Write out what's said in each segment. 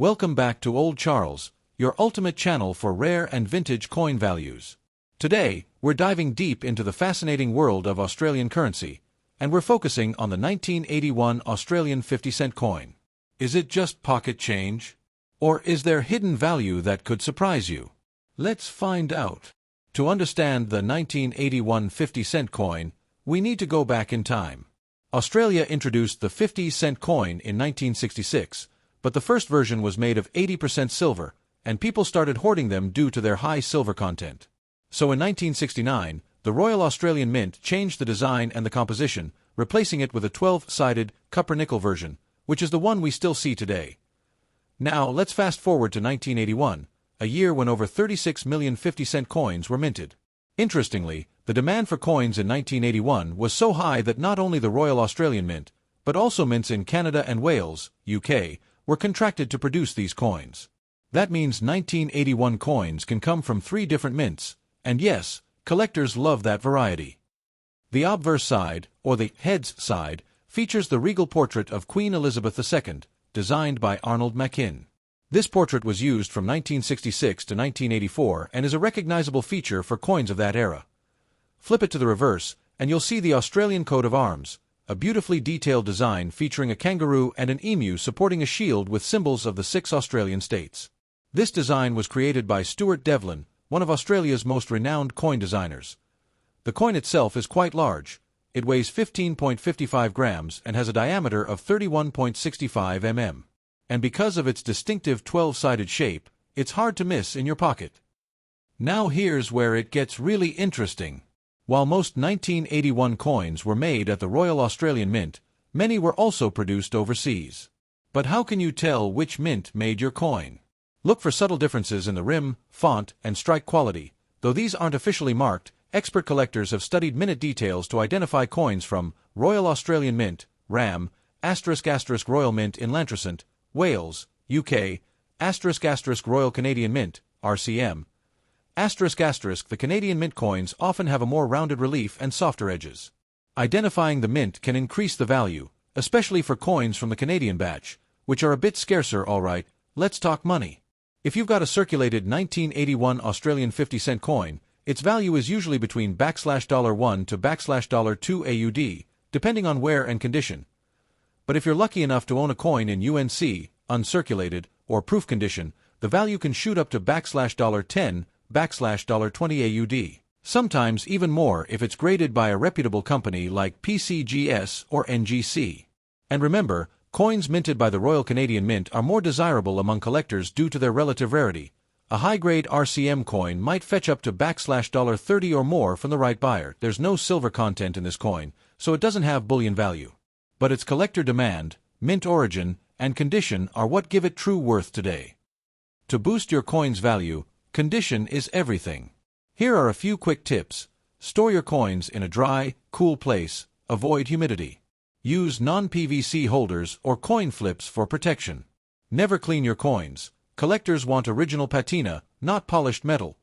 Welcome back to Old Charles, your ultimate channel for rare and vintage coin values. Today, we're diving deep into the fascinating world of Australian currency, and we're focusing on the 1981 Australian 50-cent coin. Is it just pocket change? Or is there hidden value that could surprise you? Let's find out. To understand the 1981 50-cent coin, we need to go back in time. Australia introduced the 50-cent coin in 1966, but the first version was made of 80% silver, and people started hoarding them due to their high silver content. So in 1969, the Royal Australian Mint changed the design and the composition, replacing it with a 12-sided copper-nickel version, which is the one we still see today. Now, let's fast forward to 1981, a year when over 36 million 50-cent coins were minted. Interestingly, the demand for coins in 1981 was so high that not only the Royal Australian Mint, but also mints in Canada and Wales, UK, were contracted to produce these coins. That means 1981 coins can come from 3 different mints, and yes, collectors love that variety. The obverse side, or the heads side, features the regal portrait of Queen Elizabeth II, designed by Arnold Machin. This portrait was used from 1966 to 1984 and is a recognizable feature for coins of that era. Flip it to the reverse, and you'll see the Australian coat of arms, a beautifully detailed design featuring a kangaroo and an emu supporting a shield with symbols of the 6 Australian states. This design was created by Stuart Devlin, one of Australia's most renowned coin designers. The coin itself is quite large. It weighs 15.55 grams and has a diameter of 31.65 mm. And because of its distinctive 12-sided shape, it's hard to miss in your pocket. Now here's where it gets really interesting. While most 1981 coins were made at the Royal Australian Mint, many were also produced overseas. But how can you tell which mint made your coin? Look for subtle differences in the rim, font, and strike quality. Though these aren't officially marked, expert collectors have studied minute details to identify coins from Royal Australian Mint, RAM, *** Royal Mint in Lantricent, Wales, UK, *** Royal Canadian Mint, RCM, *** the Canadian mint coins often have a more rounded relief and softer edges. Identifying the mint can increase the value, especially for coins from the Canadian batch, which are a bit scarcer. Alright, let's talk money. If you've got a circulated 1981 Australian 50-cent coin, its value is usually between $1 to $2 AUD, depending on wear and condition. But if you're lucky enough to own a coin in UNC, uncirculated, or proof condition, the value can shoot up to $10, $20 AUD. Sometimes even more if it's graded by a reputable company like PCGS or NGC. And remember, coins minted by the Royal Canadian Mint are more desirable among collectors due to their relative rarity. A high-grade RCM coin might fetch up to $30 or more from the right buyer. There's no silver content in this coin, so it doesn't have bullion value. But its collector demand, mint origin, and condition are what give it true worth today. To boost your coin's value, condition is everything. Here are a few quick tips. Store your coins in a dry, cool place. Avoid humidity. Use non-PVC holders or coin flips for protection. Never clean your coins. Collectors want original patina, not polished metal.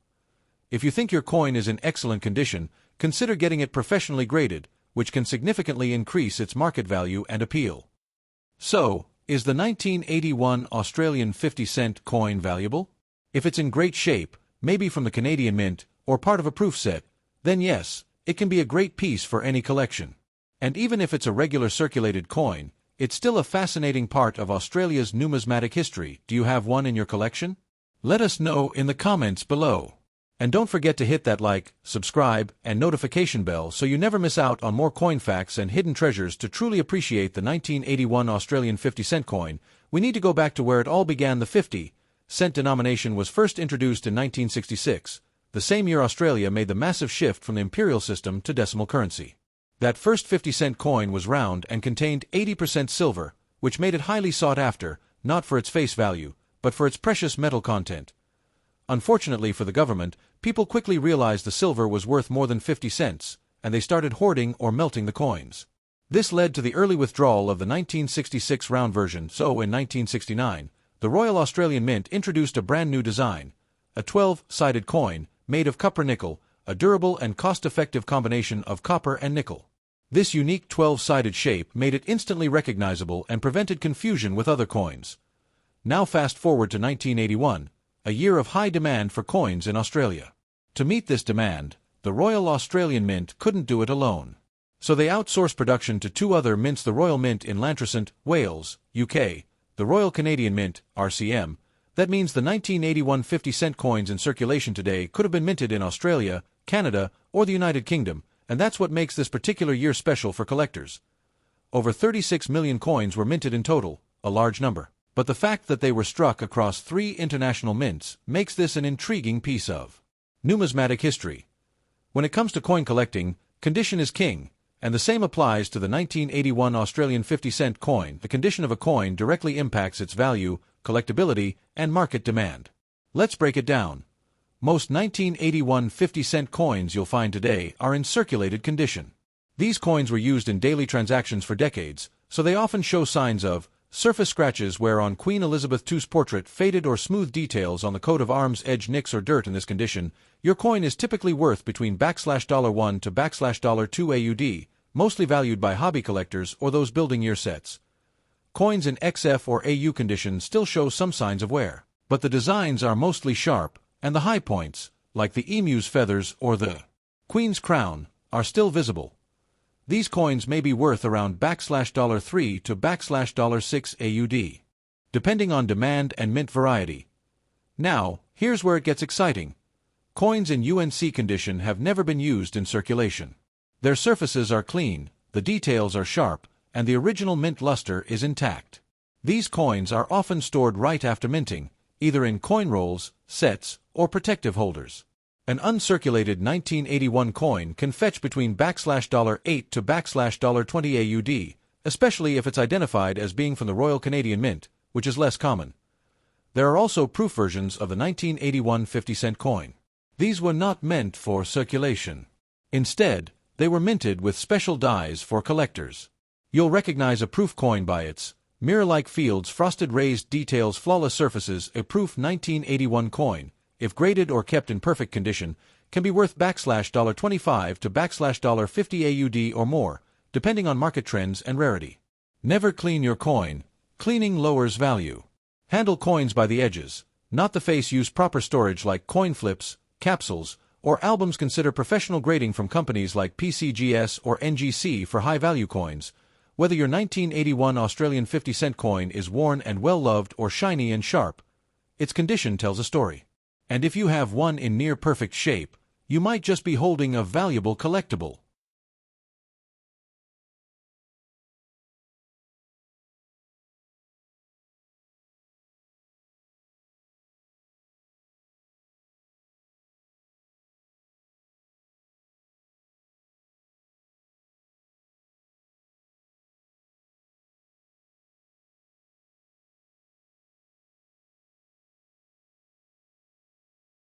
If you think your coin is in excellent condition, consider getting it professionally graded, which can significantly increase its market value and appeal. So, is the 1981 Australian 50-cent coin valuable? If it's in great shape, maybe from the Canadian Mint, or part of a proof set, then yes, it can be a great piece for any collection. And even if it's a regular circulated coin, it's still a fascinating part of Australia's numismatic history. Do you have one in your collection? Let us know in the comments below. And don't forget to hit that like, subscribe, and notification bell so you never miss out on more coin facts and hidden treasures. To truly appreciate the 1981 Australian 50-cent coin, we need to go back to where it all began. The 50-cent denomination was first introduced in 1966, the same year Australia made the massive shift from the imperial system to decimal currency. That first 50-cent coin was round and contained 80% silver, which made it highly sought after, not for its face value, but for its precious metal content. Unfortunately for the government, people quickly realized the silver was worth more than 50 cents, and they started hoarding or melting the coins. This led to the early withdrawal of the 1966 round version. So in 1969, the Royal Australian Mint introduced a brand new design, a 12-sided coin made of copper-nickel, a durable and cost-effective combination of copper and nickel. This unique 12-sided shape made it instantly recognizable and prevented confusion with other coins. Now fast forward to 1981, a year of high demand for coins in Australia. To meet this demand, the Royal Australian Mint couldn't do it alone. So they outsourced production to two other mints: the Royal Mint in Llantrisant, Wales, UK, the Royal Canadian Mint, RCM. That means the 1981 50-cent coins in circulation today could have been minted in Australia, Canada, or the United Kingdom, and that's what makes this particular year special for collectors. Over 36 million coins were minted in total, a large number. But the fact that they were struck across 3 international mints makes this an intriguing piece of numismatic history. When it comes to coin collecting, condition is king, and the same applies to the 1981 Australian 50-cent coin. The condition of a coin directly impacts its value, collectability, and market demand. Let's break it down. Most 1981 50-cent coins you'll find today are in circulated condition. These coins were used in daily transactions for decades, so they often show signs of surface scratches where on Queen Elizabeth II's portrait, faded or smooth details on the coat of arms, edge nicks or dirt. In this condition, your coin is typically worth between $1 to $2 AUD, mostly valued by hobby collectors or those building year sets. Coins in XF or AU condition still show some signs of wear, but the designs are mostly sharp, and the high points, like the emu's feathers or the Queen's crown, are still visible. These coins may be worth around $3 to $6 AUD, depending on demand and mint variety. Now, here's where it gets exciting. Coins in UNC condition have never been used in circulation. Their surfaces are clean, the details are sharp, and the original mint luster is intact. These coins are often stored right after minting, either in coin rolls, sets, or protective holders. An uncirculated 1981 coin can fetch between $8 to $20 AUD, especially if it's identified as being from the Royal Canadian Mint, which is less common. There are also proof versions of the 1981 50-cent coin. These were not meant for circulation. Instead, they were minted with special dies for collectors. You'll recognize a proof coin by its mirror-like fields, frosted raised details, flawless surfaces. A proof 1981 coin, if graded or kept in perfect condition, can be worth $25 to $50 AUD or more, depending on market trends and rarity. Never clean your coin. Cleaning lowers value. Handle coins by the edges, not the face. Use proper storage like coin flips, capsules, or albums. Consider professional grading from companies like PCGS or NGC for high-value coins. Whether your 1981 Australian 50-cent coin is worn and well-loved or shiny and sharp, its condition tells a story. And if you have one in near-perfect shape, you might just be holding a valuable collectible.